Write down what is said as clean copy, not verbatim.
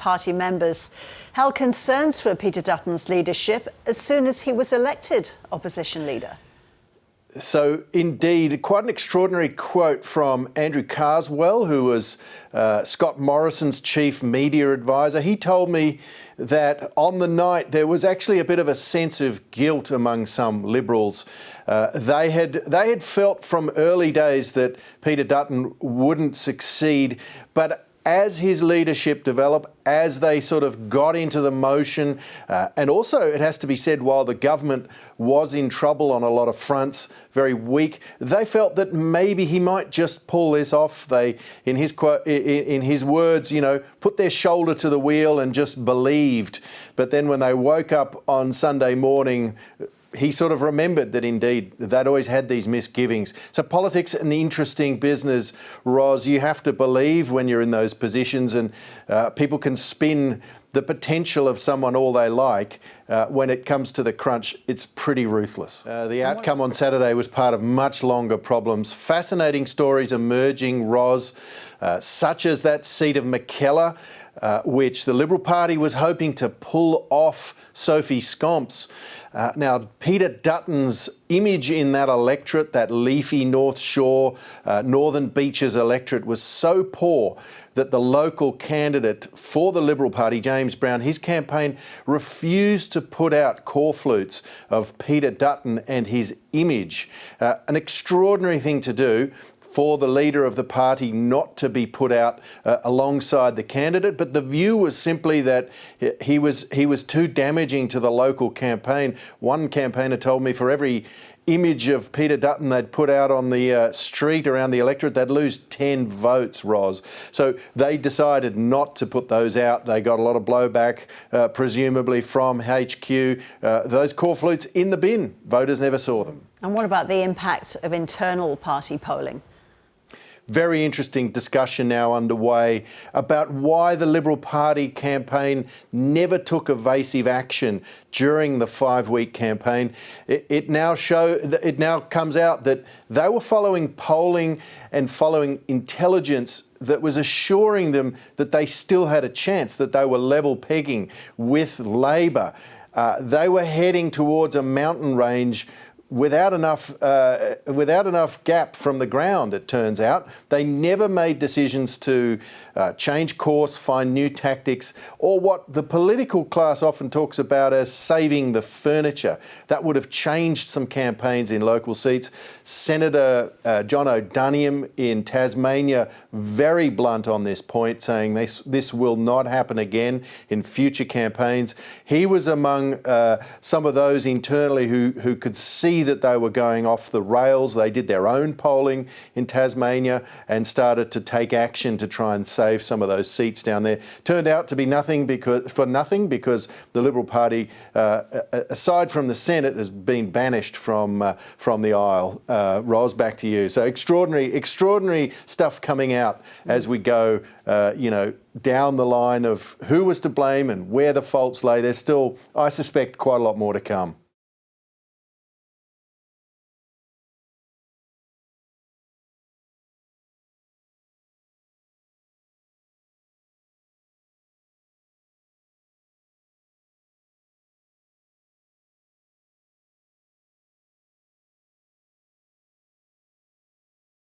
party members held concerns for Peter Dutton's leadership as soon as he was elected opposition leader. So, indeed, quite an extraordinary quote from Andrew Carswell, who was Scott Morrison's chief media advisor. He told me that on the night there was actually a bit of a sense of guilt among some Liberals. They had felt from early days that Peter Dutton wouldn't succeed, but as his leadership developed, as they sort of got into the motion, and also it has to be said, while the government was in trouble on a lot of fronts, very weak, they felt that maybe he might just pull this off. They, in his words, put their shoulder to the wheel and just believed. But then when they woke up on Sunday morning, he sort of remembered that indeed they'd always had these misgivings. So politics, an interesting business, Roz. You have to believe when you're in those positions, and people can spin the potential of someone all they like. When it comes to the crunch, it's pretty ruthless. The outcome on Saturday was part of much longer problems. Fascinating stories emerging, Roz, such as that seat of Mackellar, which the Liberal Party was hoping to pull off Sophie Scamps. Now, Peter Dutton's image in that electorate, that leafy North Shore, Northern Beaches electorate, was so poor that the local candidate for the Liberal Party, James Brown, his campaign refused to put out corflutes of Peter Dutton and his image. An extraordinary thing to do for the leader of the party not to be put out alongside the candidate, but the view was simply that he was too damaging to the local campaign. One campaigner told me for every image of Peter Dutton they'd put out on the street around the electorate, they'd lose 10 votes, Roz. So they decided not to put those out. They got a lot of blowback, presumably from HQ. Those corflutes in the bin. Voters never saw them. And what about the impact of internal party polling? Very interesting discussion now underway about why the Liberal Party campaign never took evasive action during the 5-week campaign. It now comes out that they were following polling and following intelligence that was assuring them that they still had a chance, that they were level pegging with Labor. They were heading towards a mountain range without enough gap from the ground, it turns out. They never made decisions to change course, find new tactics, or what the political class often talks about as saving the furniture. That would have changed some campaigns in local seats. Senator John O'Doniam in Tasmania, very blunt on this point, saying this will not happen again in future campaigns. He was among some of those internally who could see that they were going off the rails. They did their own polling in Tasmania and started to take action to try and save some of those seats down there. Turned out to be nothing because the Liberal Party, aside from the Senate, has been banished from the aisle. Ros, back to you. So extraordinary stuff coming out as we go, down the line of who was to blame and where the faults lay. There's still, I suspect, quite a lot more to come.